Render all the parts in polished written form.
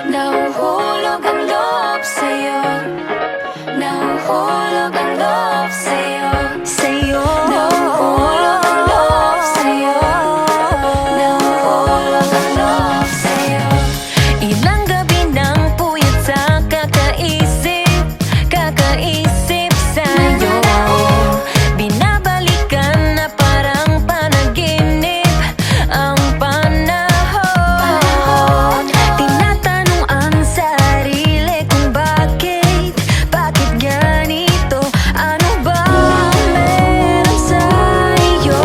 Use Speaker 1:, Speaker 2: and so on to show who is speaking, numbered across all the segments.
Speaker 1: Nahuhulog ang loob sa'yo. Nahuhulog ang loob sa'yo. Sa'yo. Nahuhulog ang loob sa'yo. Nahuhulog ang loob sa'yo. Ilang gabi nang puyat sa kakaisip, kakaisip sa'yo. Binabalikan na parang panaginip ang panahon. Tinatanong ang sarili kung bakit ganito? Ano ba meron sa'yo?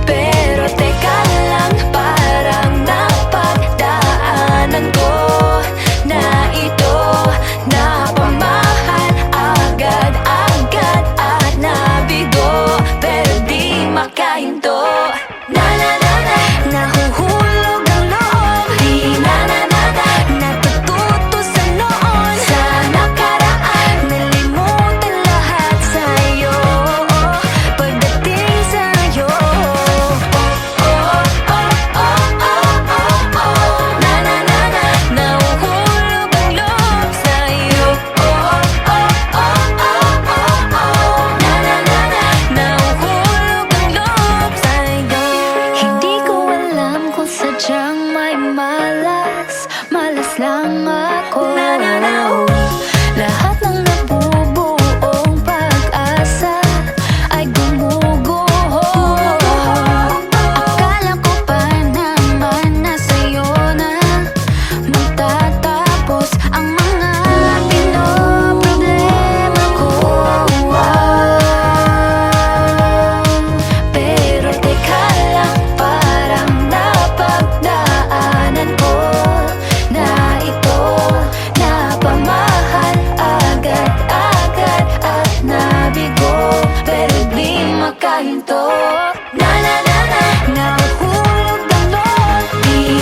Speaker 1: Pero teka lang, parang napagdaanan ko na ito. Napamahal agad-agad at nabigo, pero di makahinto. Nahuhulog ang loob. Di natututo sa noon, sa nakaraan. Nalimutan lahat sa'yo pagdating sa'yo. Nahuhulog ang loob sa'yo. Nahuhulog ang loob sa'yo. Hindi ko alam kung sadyang may malas lang ako. Lahat ng nabubuong pag-asa ay gumuguho. Akala ko pa naman na sa'yo na magtatapos ang mga pinoproblema ko. Pero teka lang, parang napagdaanan ko na ito. Napamahal agad-agad at nabigo, pero di makahinto. Nahuhulog ang loob. Di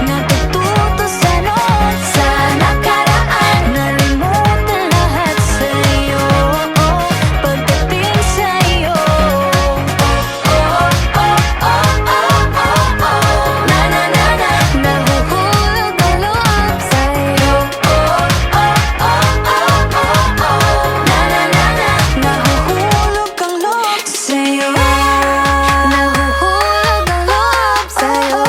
Speaker 1: natututo sa noon, sa nakaraan. Nalimutan lahat sa'yo pagdating sa'yo. Nahuhulog ang loob sa'yo. Nahuhulog ang loob sa'yo. Nahuhulog ang loob sa'yo. Nahuhulog ang loob sa'yo.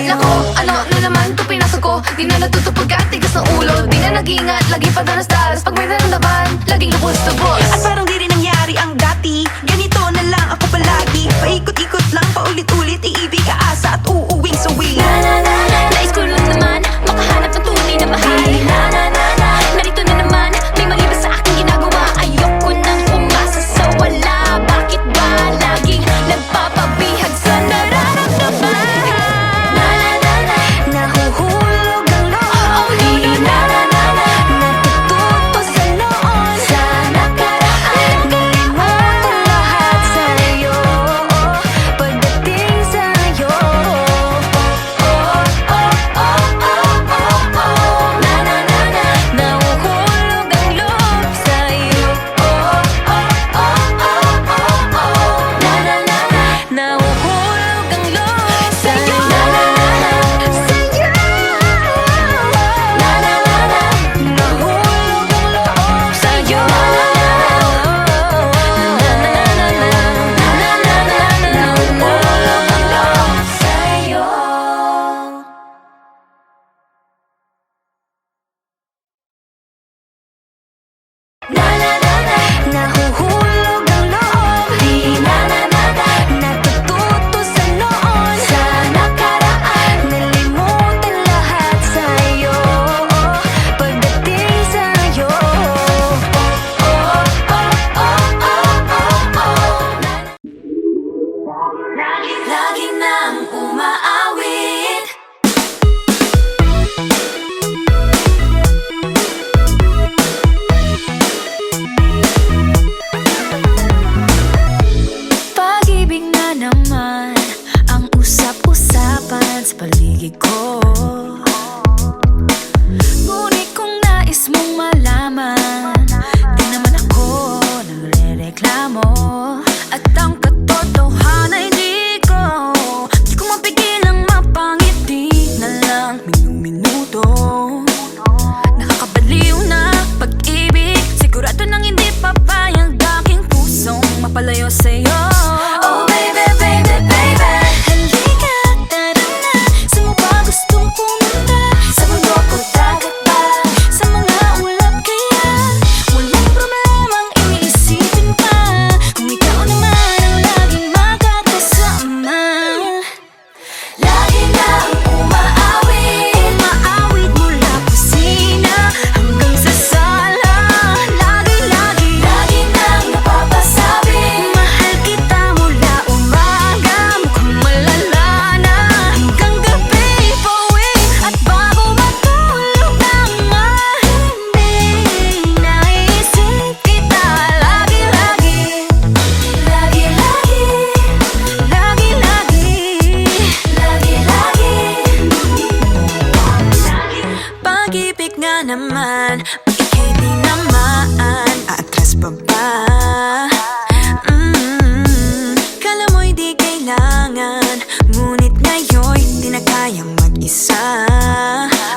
Speaker 2: Naku, ano na naman ito pinasok ko? Di na natutupag ka, tigas ng ulo. Di na nag-ingat, lagi pa danas-danas. Pag may naramdaman, laging lubos-lubos.
Speaker 3: At parang di rin nangyari ang dati. Ganito na lang ako palagi. Paikot-ikot lang, paulit-ulit. Iibig, aasa at uuwing suwi.
Speaker 1: Nais ko lang naman makahanap ng tunay na mahal. Narito na naman, may mali ba sa aking ginagawa? Ayoko nang umasa sa wala. Bakit ba laging nagpapabihag sa nararamdaman? Nahuhulog ang loob. Di natututo sa noon, sa nakaraan. malayo sa'yo. Oh baby, baby, baby, halika, tara na. Saan mo ba gustong pumunta? Sa bundok o dagat ba? Sa mga ulap kaya? Walang problemang iniisipin pa, kung ikaw naman ang laging makakasama. Lagi nang umaawit, umaawit mula kusina hanggang sa sala. Lagi nang napapasabi, mahal kita mula umaga, mukhang malala na hanggang gabi. Pauwi at bago matulog nang mahimbing, naisip kita lagi. Pag-ibig nga naman, pag ika'y di naman aatras pa ba? Kala mo'y di kailangan, ngunit ngayon'y di na kayang mag-isa.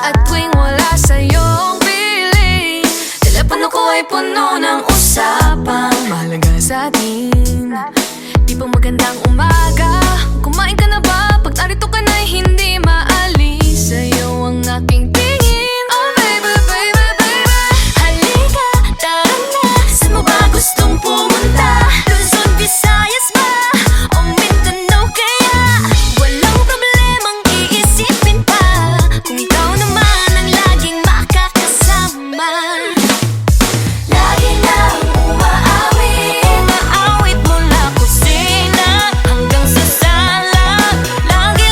Speaker 2: At tuwing wala sa'yong piling, telepono ko ay puno ng usapang mahalaga sa atin. Di ba magandang umaga? Kumain ka na ba? Pag narito ka na'y hindi maalis sa'yo ang aking tingin. Oh baby, baby, baby,
Speaker 1: Halika, tara na. Saan mo ba gustong pumunta? Luzon, Visayas ba? O Mindanao kaya? Walang problemang iisipin pa, kung ikaw naman ang laging makakasama. Lagi nang umaawit, umaawit mula kusina hanggang sa sala. Lagi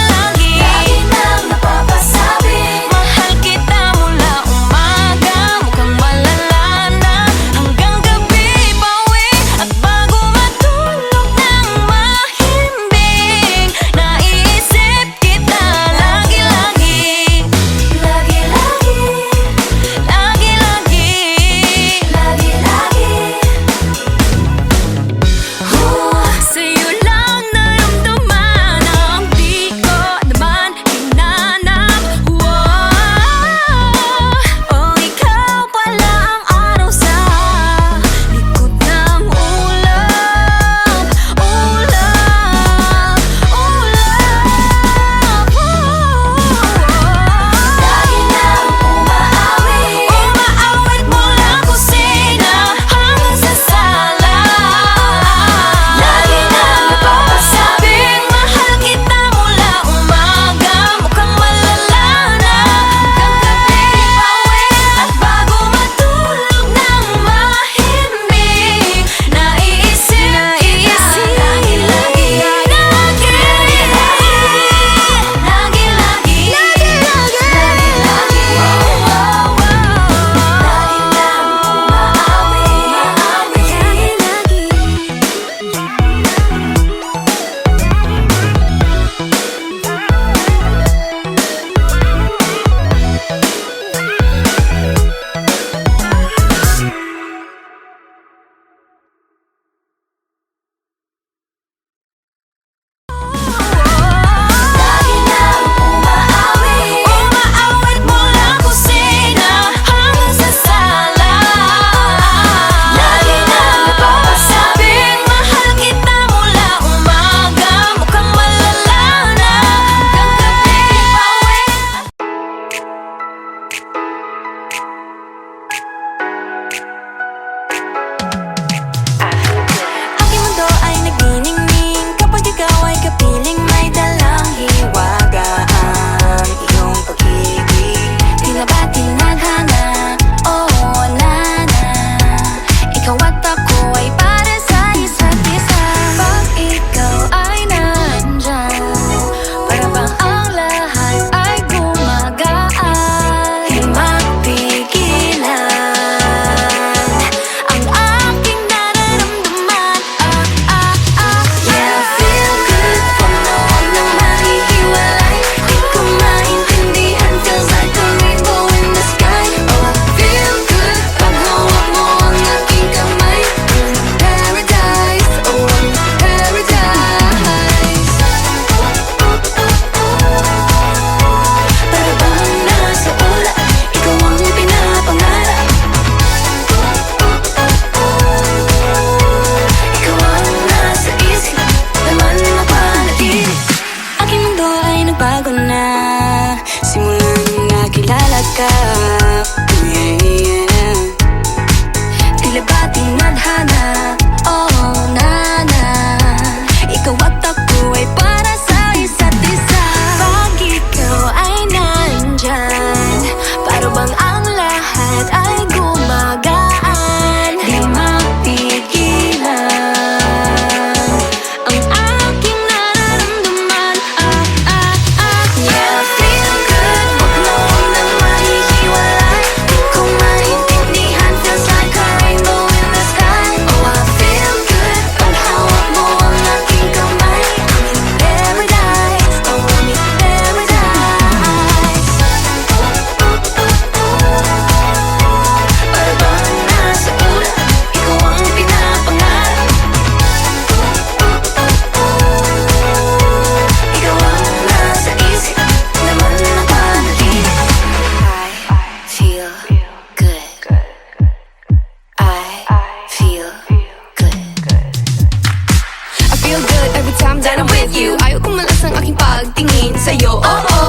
Speaker 2: every time that I'm with you. Ayaw kong malas ang aking pagtingin sa'yo.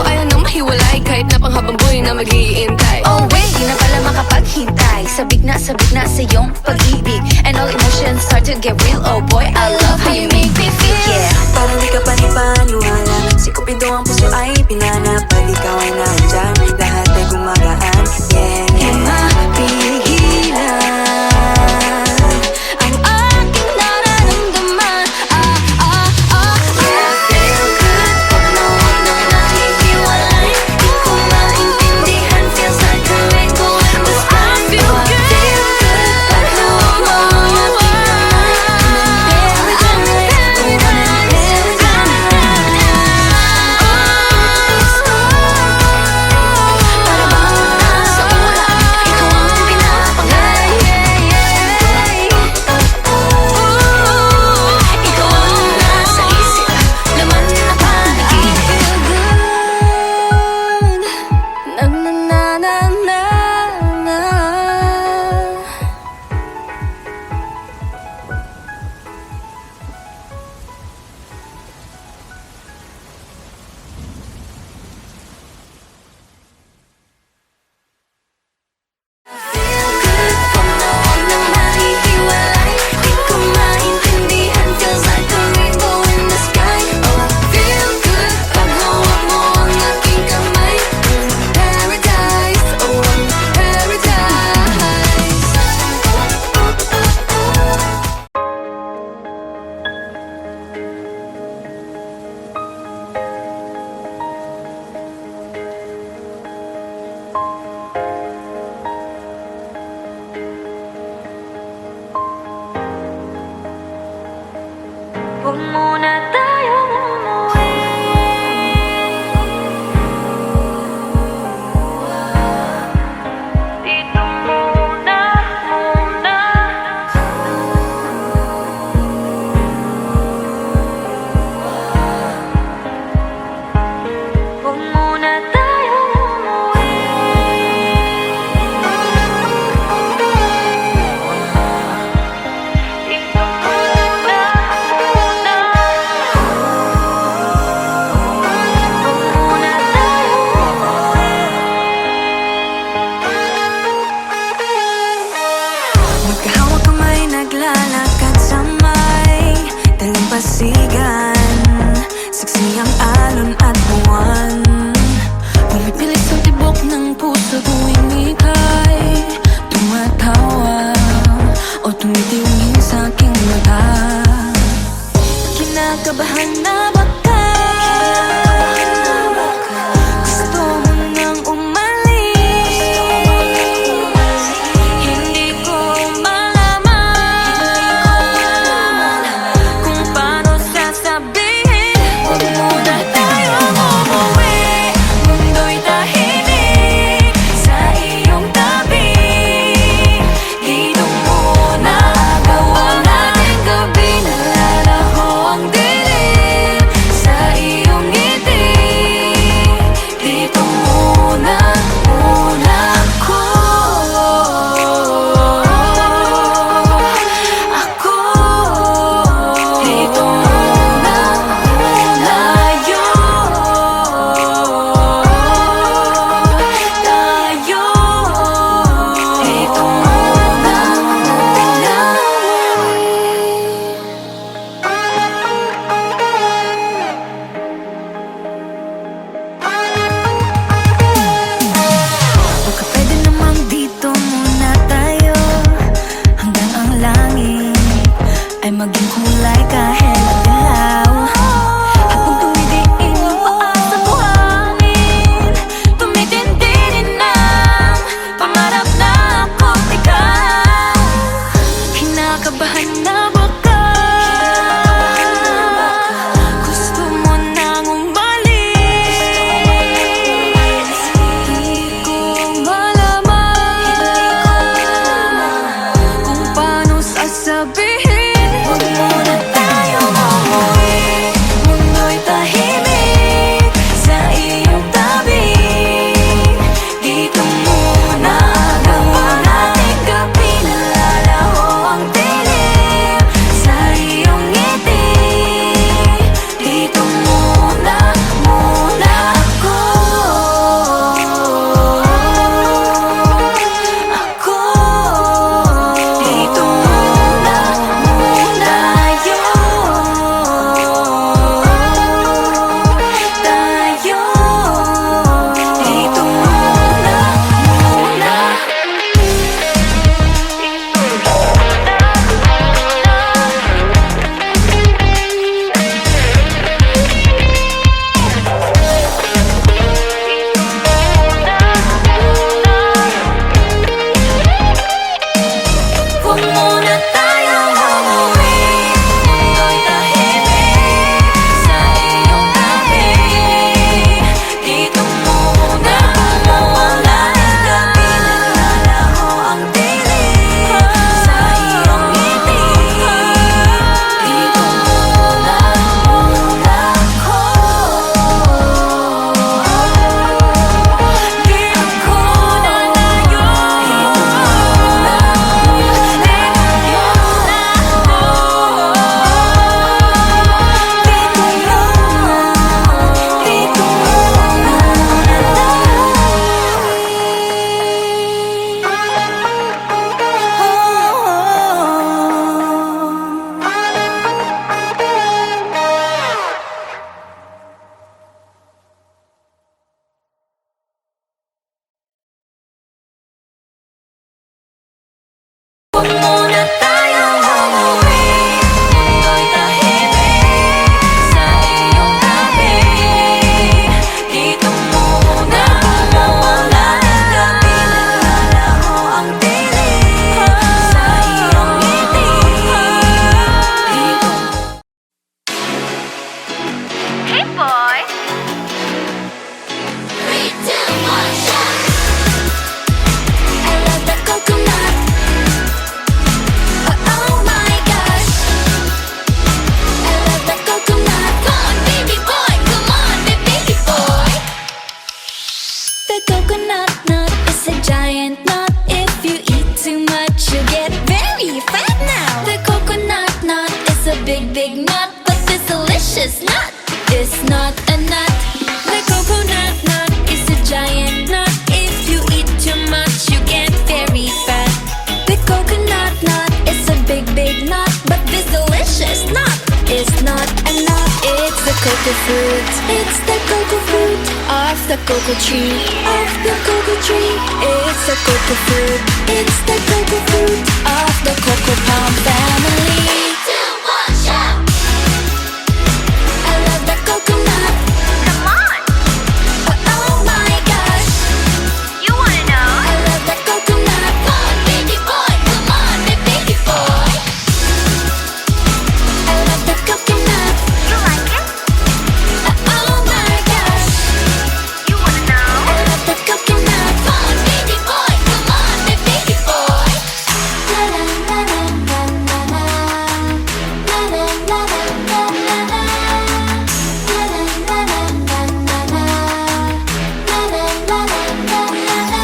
Speaker 2: Ayaw nang mahiwalay kahit na panghabang buhay na mag-iintay.
Speaker 3: Oh wait, di na pala makapaghintay. Sabik na sa iyong pag-ibig. And all emotions start to get real. Oh boy, I love how you make me feel. Yeah.
Speaker 4: Parang di ka panipaniwala. Si Cupido ang puso ay pinanap. Pag ikaw ay nandyan, lahat ay gumagaan. Yeah,
Speaker 3: Di mapigilan ang aking nararamdaman.
Speaker 4: feel good pag nawag na nahihiwalay. Di ko maintindihan, feels like a rainbow in the sky.
Speaker 2: feel good.
Speaker 4: Feel good pag nawag mo ang aking kamay.
Speaker 3: Para bang nasa ulan, ikaw ang pinapangay. Ikaw ang nasa isip, laman na panaginip.
Speaker 2: Na na na na na na.
Speaker 4: Feel good pag nawag na nahihiwalay. Di ko maintindihan, feels like a rainbow in the sky. Oh, feel good pag nawag mo ang aking kamay. Paradise, oh, paradise.
Speaker 3: Huwag muna tayong umuwi. Dito muna. Huwag muna tayong umuwi. Dito muna.
Speaker 4: Magkahawak kamay, naglalakad sa may dalampasigan. Saksi ang alon at buwan.
Speaker 2: Pumipilit sa tibok ng puso tuwing ika'y tumatawa o tumitiwing sa aking mata.
Speaker 4: Kinakabahan na baka gusto mo nang umalis. Hindi ko malaman kung paano sasabihin. Huwag muna tayong umuwi. Mundo'y tahimik sa iyong tabi. Dito muna gawa natin gabi. Nalalaho ang dilim sa iyong ngiti.
Speaker 1: boy.
Speaker 4: 3, 2, 1, shout! I love the coconut. Oh my gosh. I love the coconut. Come on, baby boy. Come on, baby boy. The coconut nut is a giant nut. If you eat too much, you get very fat now. The coconut nut is a big, big nut, but this delicious nut is not a nut. The coconut nut is a giant nut. If you eat too much, you get very fat. The coconut nut is a big, big nut, but this delicious nut is not a nut. It's the cocoa fruit. It's the cocoa fruit of the cocoa tree. Of the cocoa tree. It's the cocoa fruit. It's the cocoa fruit of the cocoa palm family. 3, 2, 1, shout! I love the coconut.
Speaker 1: Come on,
Speaker 4: Oh my gosh.
Speaker 1: you wanna know?
Speaker 4: I love the coconut. Come on, baby boy. Come on, baby boy. I love the coconut.
Speaker 1: You like it?
Speaker 4: Oh my gosh.
Speaker 1: You wanna know?
Speaker 4: I love the coconut. Come on, baby boy. Come on, baby boy. La la la la la la la. La la la la la la la. La la la la la la la. La la la la la la.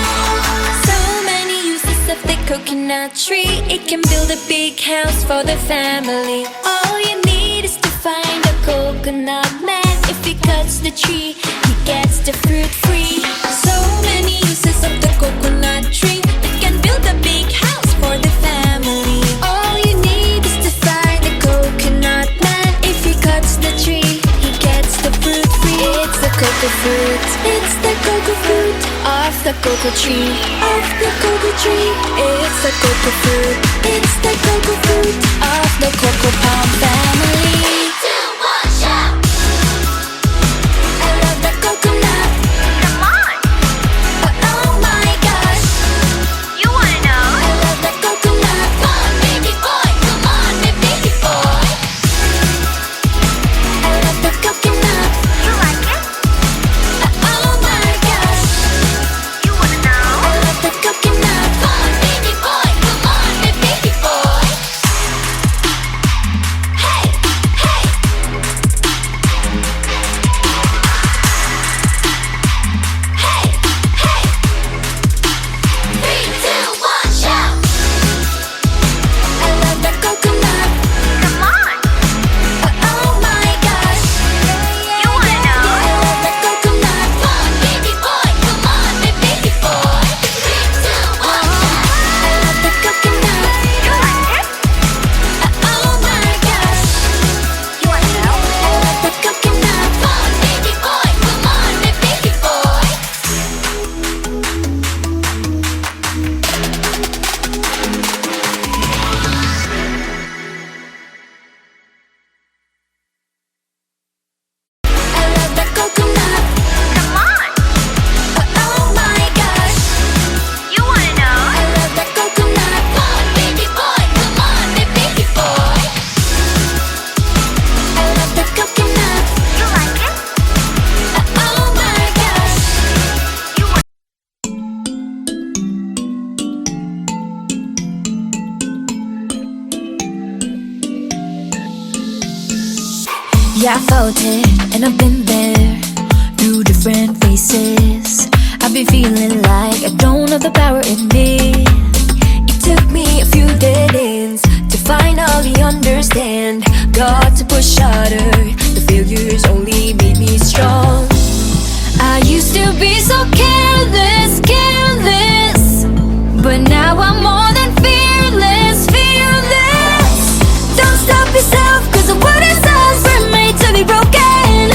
Speaker 4: So many uses of the coconut tree. It can build a big house for the family. All you need is to find a coconut man. If he cuts the tree, he gets the fruit free. So many uses of the coconut tree. It can build a big house for the family. All you need is to find a coconut man. If he cuts the tree, he gets the fruit free. It's the cocoa fruit. It's the cocoa fruit of the cocoa tree. Of the cocoa tree. It's the cocoa fruit. It's the cocoa fruit of the cocoa palm family. 3, 2, 1, shout! I love the coconut.
Speaker 1: Come on,
Speaker 4: Oh my gosh.
Speaker 1: you wanna know?
Speaker 4: I love the coconut. Come on, baby boy. Come on, baby boy. I love the coconut.
Speaker 1: You like it?
Speaker 4: Oh my gosh.
Speaker 1: You wanna know?
Speaker 4: I love the coconut. Come on, baby boy. Come on, baby boy. Hey, hey. Hey, hey. 3, 2, 1, shout! I love the coconut.
Speaker 1: Come on,
Speaker 4: Oh my gosh.
Speaker 1: you wanna know?
Speaker 4: I love the coconut. Come on, baby boy. Come on, baby boy. 3, 2, 1, shout! I love the coconut.
Speaker 1: You like it?
Speaker 4: Oh my gosh.
Speaker 1: You wanna know?
Speaker 4: I love the coconut. Come on, baby boy. Come on, baby boy. I love the coconut.
Speaker 1: Come on,
Speaker 4: Oh my gosh.
Speaker 1: you wanna know?
Speaker 4: I love the coconut. Come on, baby boy. Come on, baby boy. I love the coconut.
Speaker 1: You like it?
Speaker 4: Oh my gosh.
Speaker 1: You wanna
Speaker 3: Yeah, I felt it, and I've been there through different phases. I've been feeling like I don't have the power in me. It took me a few dead ends to finally understand. Got to push harder, the failures only made me strong. I used to be so careless, careless, but now I'm more than fearless, fearless. Don't stop yourself, cause the world is ours, we're made to be broken.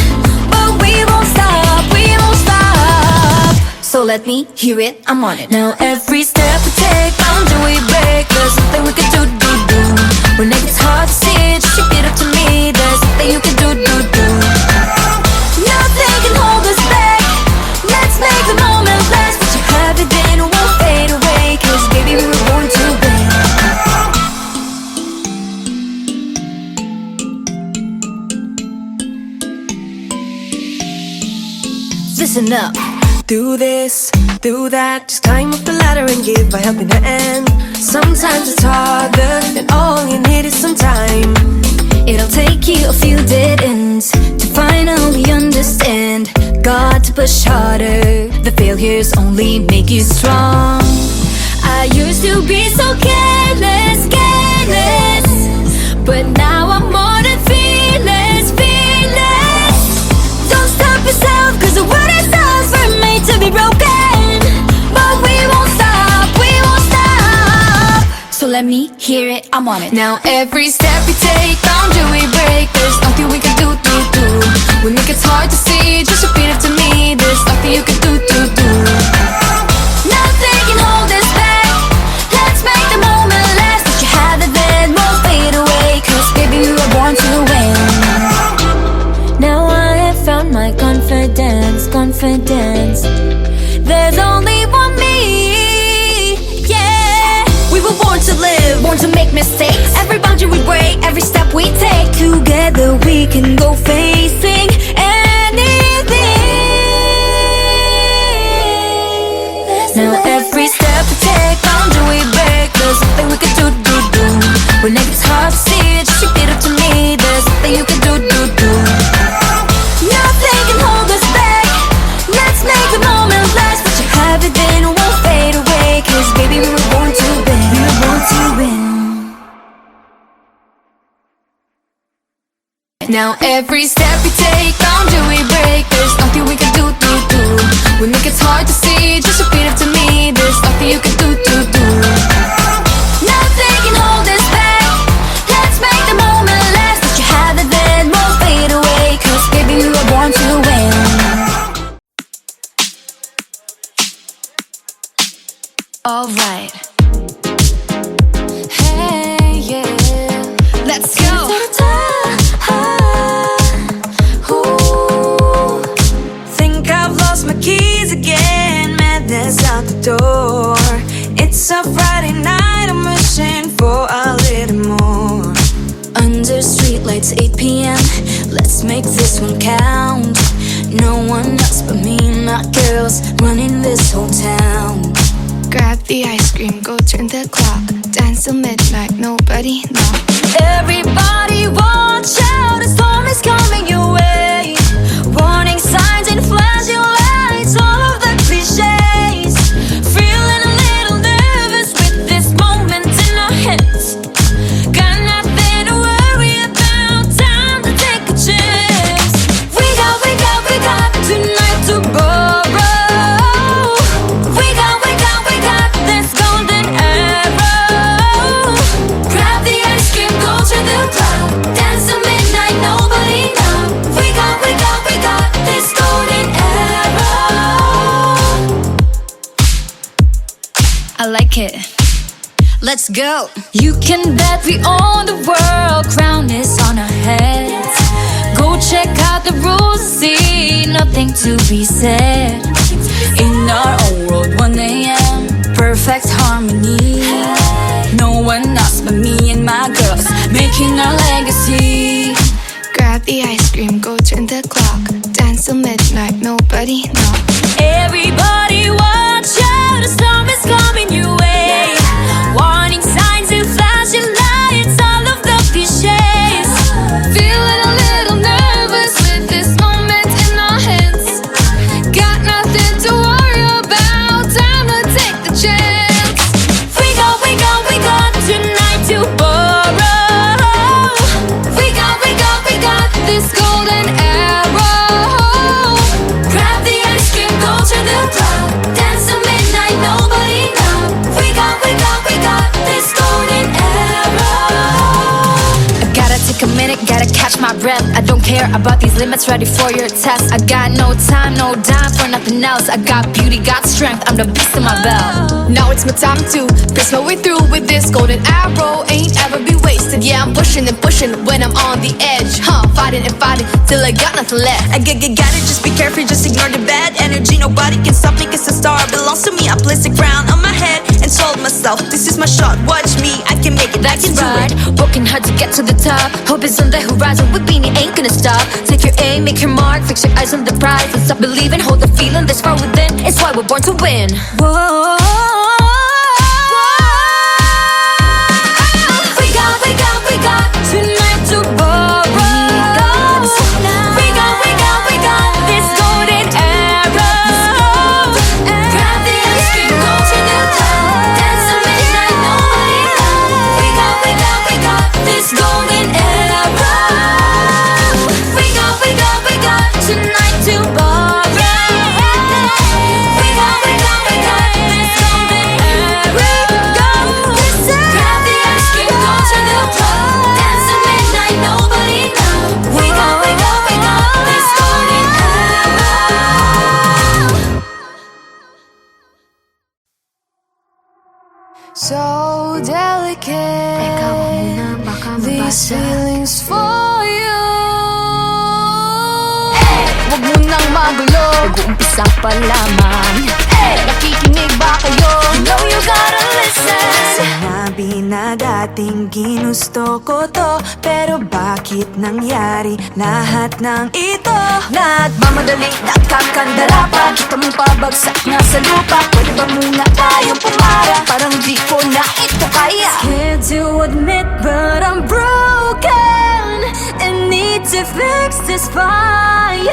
Speaker 3: But we won't stop, we won't stop. So let me hear it, I'm on it. Now every step we take, boundary we break. There's something we can do. When it gets hard to see, just shake it up to me. There's something you can do. Nothing can hold us back. Let's make the moment last. What you have within won't fade away, cause baby we were born to win. Listen up.
Speaker 5: Do this, do that, just climb up the ladder and give a helping hand. Sometimes it's harder, and all you need is some time.
Speaker 3: It'll take you a few dead ends to finally understand. Got to push harder. The failures only make you strong. I used to be so careless, careless, but now I'm more than fearless, fearless. Don't stop yourself, cause the world is ours, we're made to be broken. But we won't stop, we won't stop. So let me hear it, I'm on it.
Speaker 2: Now every step we take, boundary we break. There's nothing we can do. We make it hard to see, just repeat it to me. There's nothing you can do.
Speaker 3: Nothing can hold us back. Let's make the moment last. Let you have it then, won't fade away. Cause baby we were born to win. Now I have found my confidence, confidence. There's only one me, yeah.
Speaker 5: We were born to live,
Speaker 3: Born to make mistakes. Every boundary we break, every step we take. Together we can go facing anything. Now every step we take, boundary we break. There's nothing we can do. When it gets hard to see, just repeat it to me. There's nothing you can do. Nothing can hold us back. Let's make the moment last. Let you have it then, it won't fade away. Cause baby we were born to win. We were born to win.
Speaker 2: Now every step we take, boundary we break. There's nothing we can do. We make it hard to see, just repeat it to me. There's nothing you can do.
Speaker 3: Nothing can hold us back. Let's make the moment last. Let you have it then, won't fade away. Cause baby we were born to win. Alright. Hey, yeah. Let's go.
Speaker 5: think I've lost my keys again. Madness out the door. It's a Friday night, I'm wishing for a little more.
Speaker 3: Under streetlights, 8 p.m. Let's make this one count. No one else but me and my girls running this whole town.
Speaker 2: Grab the ice cream, go turn the clock. Dance till midnight, nobody knock.
Speaker 3: Everybody watch out, a storm is coming your way. Warning signs and flashing lights, all of the cliches. Feeling a little nervous with this moment in our hands. Got nothing to worry about, time to take a chance. We got tonight to borrow. We got this golden arrow. Grab the ice cream, go to the club. Dance till midnight, nobody know. We got this golden arrow. I like it. Let's go. You can bet we own the world. Crown is on our heads. Go check out the rules and see. Nothing to be said. In our own world, 1 a.m. Perfect harmony. No one else but me and my girls making our legacy.
Speaker 2: Grab the ice cream, go turn the clock. Dance till midnight, nobody knock.
Speaker 3: Everybody watch out, a storm is coming your way. Warning signs and flashing lights, all of the cliches.
Speaker 2: Feeling a little nervous with this moment in our hands. Got nothing to worry about, time to take the chance.
Speaker 3: We got tonight to borrow. We got
Speaker 2: This golden arrow.
Speaker 3: grab the ice cream, go to the club. Dance till midnight, nobody know. We got this golden arrow. I gotta take a minute, gotta catch my breath. I don't care about these limits, ready for your test. I got no time, no dime for nothing else. I got beauty, got strength, I'm the beast in my belt.
Speaker 2: Now it's my time to press my way through with this golden arrow. Ain't ever be wasted. Yeah, I'm pushing and pushing when I'm on the edge. Fighting and fighting till I got nothing left.
Speaker 5: I got it, just be careful, just ignore the bad energy. Nobody can stop me, cause the star belongs to me. I placed a crown on my head and told myself, this is my shot, watch me, I can make it, I can
Speaker 3: That's
Speaker 5: do
Speaker 3: right,
Speaker 5: it.
Speaker 3: working hard to get to the top. Hope is on the horizon, with Beanie ain't gonna stop. Take your aim, make your mark, fix your eyes on the prize, and stop believing, hold the feeling that's far within. It's why we're born to win.
Speaker 5: Whoa. We got tonight, tomorrow. We got this golden arrow. Grab the ice cream, go to the top, dance till midnight, nobody knows. We got this golden arrow. We got tonight, tomorrow. We got this golden arrow. Grab the ice cream, go to the top, dance till midnight, nobody knows. We got this golden arrow. So delicate, these feelings for you.
Speaker 3: Huwag mo nang magulo, nag-uumpisa pa lamang. Nakikinig ba kayo? You know you gotta listen.
Speaker 5: Sinabi na dating ginusto ko to, pero bakit nangyari lahat ng ito?
Speaker 3: Nagmamadali, nakakandara pa, kita mong pabagsak na sa lupa. Pwede ba muna tayong pumara? Parang di ko na ito kaya.
Speaker 5: Scared to admit, but I'm broken and need to fix this fire.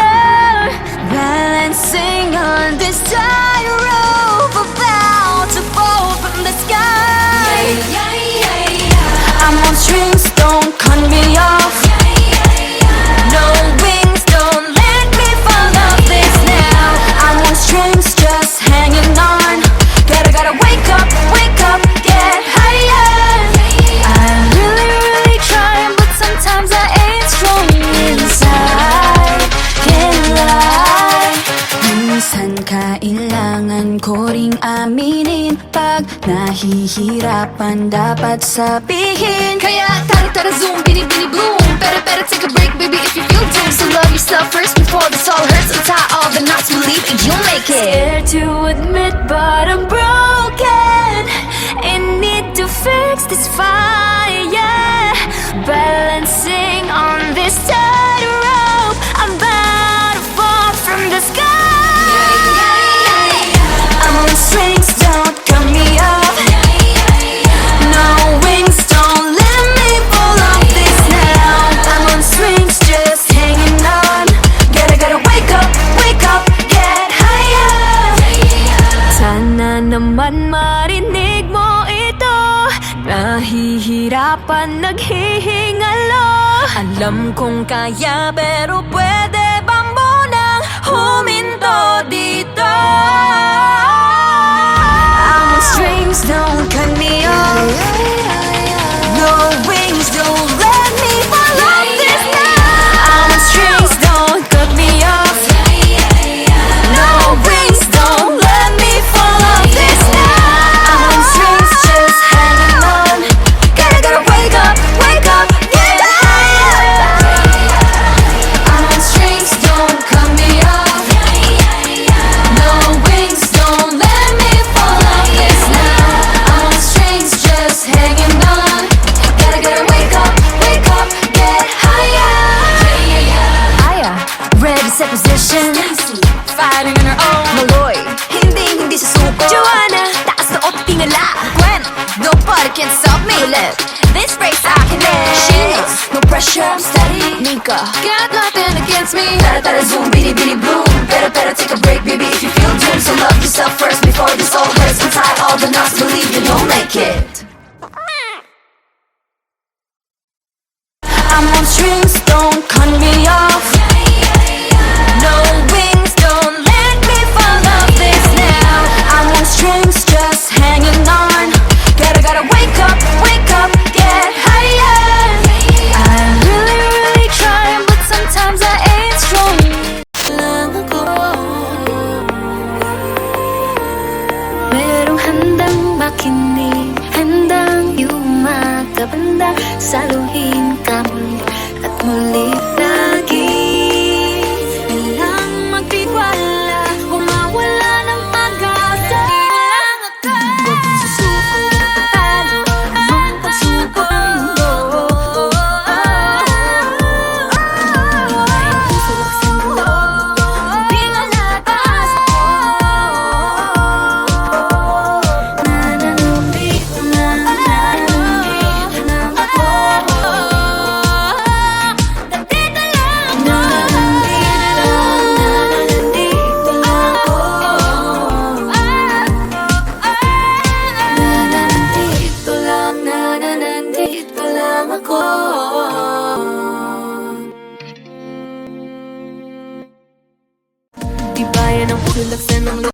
Speaker 5: Balancing on this tightrope, about to fall from the sky. I'm on strings, don't cut me off. No wings, don't let me fall off this now. I'm on strings, just hanging on. Gotta wake up, get higher. I'm really trying, but sometimes I ain't strong inside. Can't lie. Minsan kailangan ko ring aminin, pag nahihirapan dapat sabihin.
Speaker 3: Kaya tara zoom, bini bloom. Better take a break, baby, if you feel doomed. So love yourself first before this all hurts. Untie all the knots, believe it, you'll make it.
Speaker 5: Scared to admit, but I'm broken and need to fix this fire. Balancing on this tightrope, I'm about to fall from the sky. I'm on strings, don't cut me off. No wings, don't let me fall off this now. I'm on strings, just hanging on. Gotta wake up, get higher. Sana naman marinig mo ito. Nahihirapan, naghihingalo. Alam kong kaya, pero pwede bang munang huminto dito? I'm on strings, don't cut me off. No wings, don't let me fall off this now. I'm on strings, don't cut me off. No wings, don't let me fall off this now. I'm on strings, just hanging on. Gotta wake up, get higher. I'm on strings, don't cut me off. No wings, don't let me fall off this now. I'm on strings, just hanging on. Gotta wake up, get higher. Aya, ready, set position. Fighting on her own. Maloy, hindi susuko. Joanna, taas na o tingala. Gwen, nobody can stop me. Colette, this race I can end. She knows, no pressure, I'm steady. Nika, got nothing against me. Tara zoom, bini bloom. Better take a break, baby, if you feel doomed. So love yourself first before this all hurts. Untie all the knots, believe you'll make it. I'm on strings, don't cut me off. No wings, don't let me fall off this now. I'm on strings, just hanging on. Gotta wake up, get higher. I'm really trying, but sometimes I ain't strong. Merong handang makinig, handang yumakabanda, saluhin kami at muli lagi. Ilang magtiwala, umawala ng pag-asa. Ilang akala, huwag mong susuko, tatalo ang pagsubok mo. Puso
Speaker 2: katibayan ng puso, laksan ng loob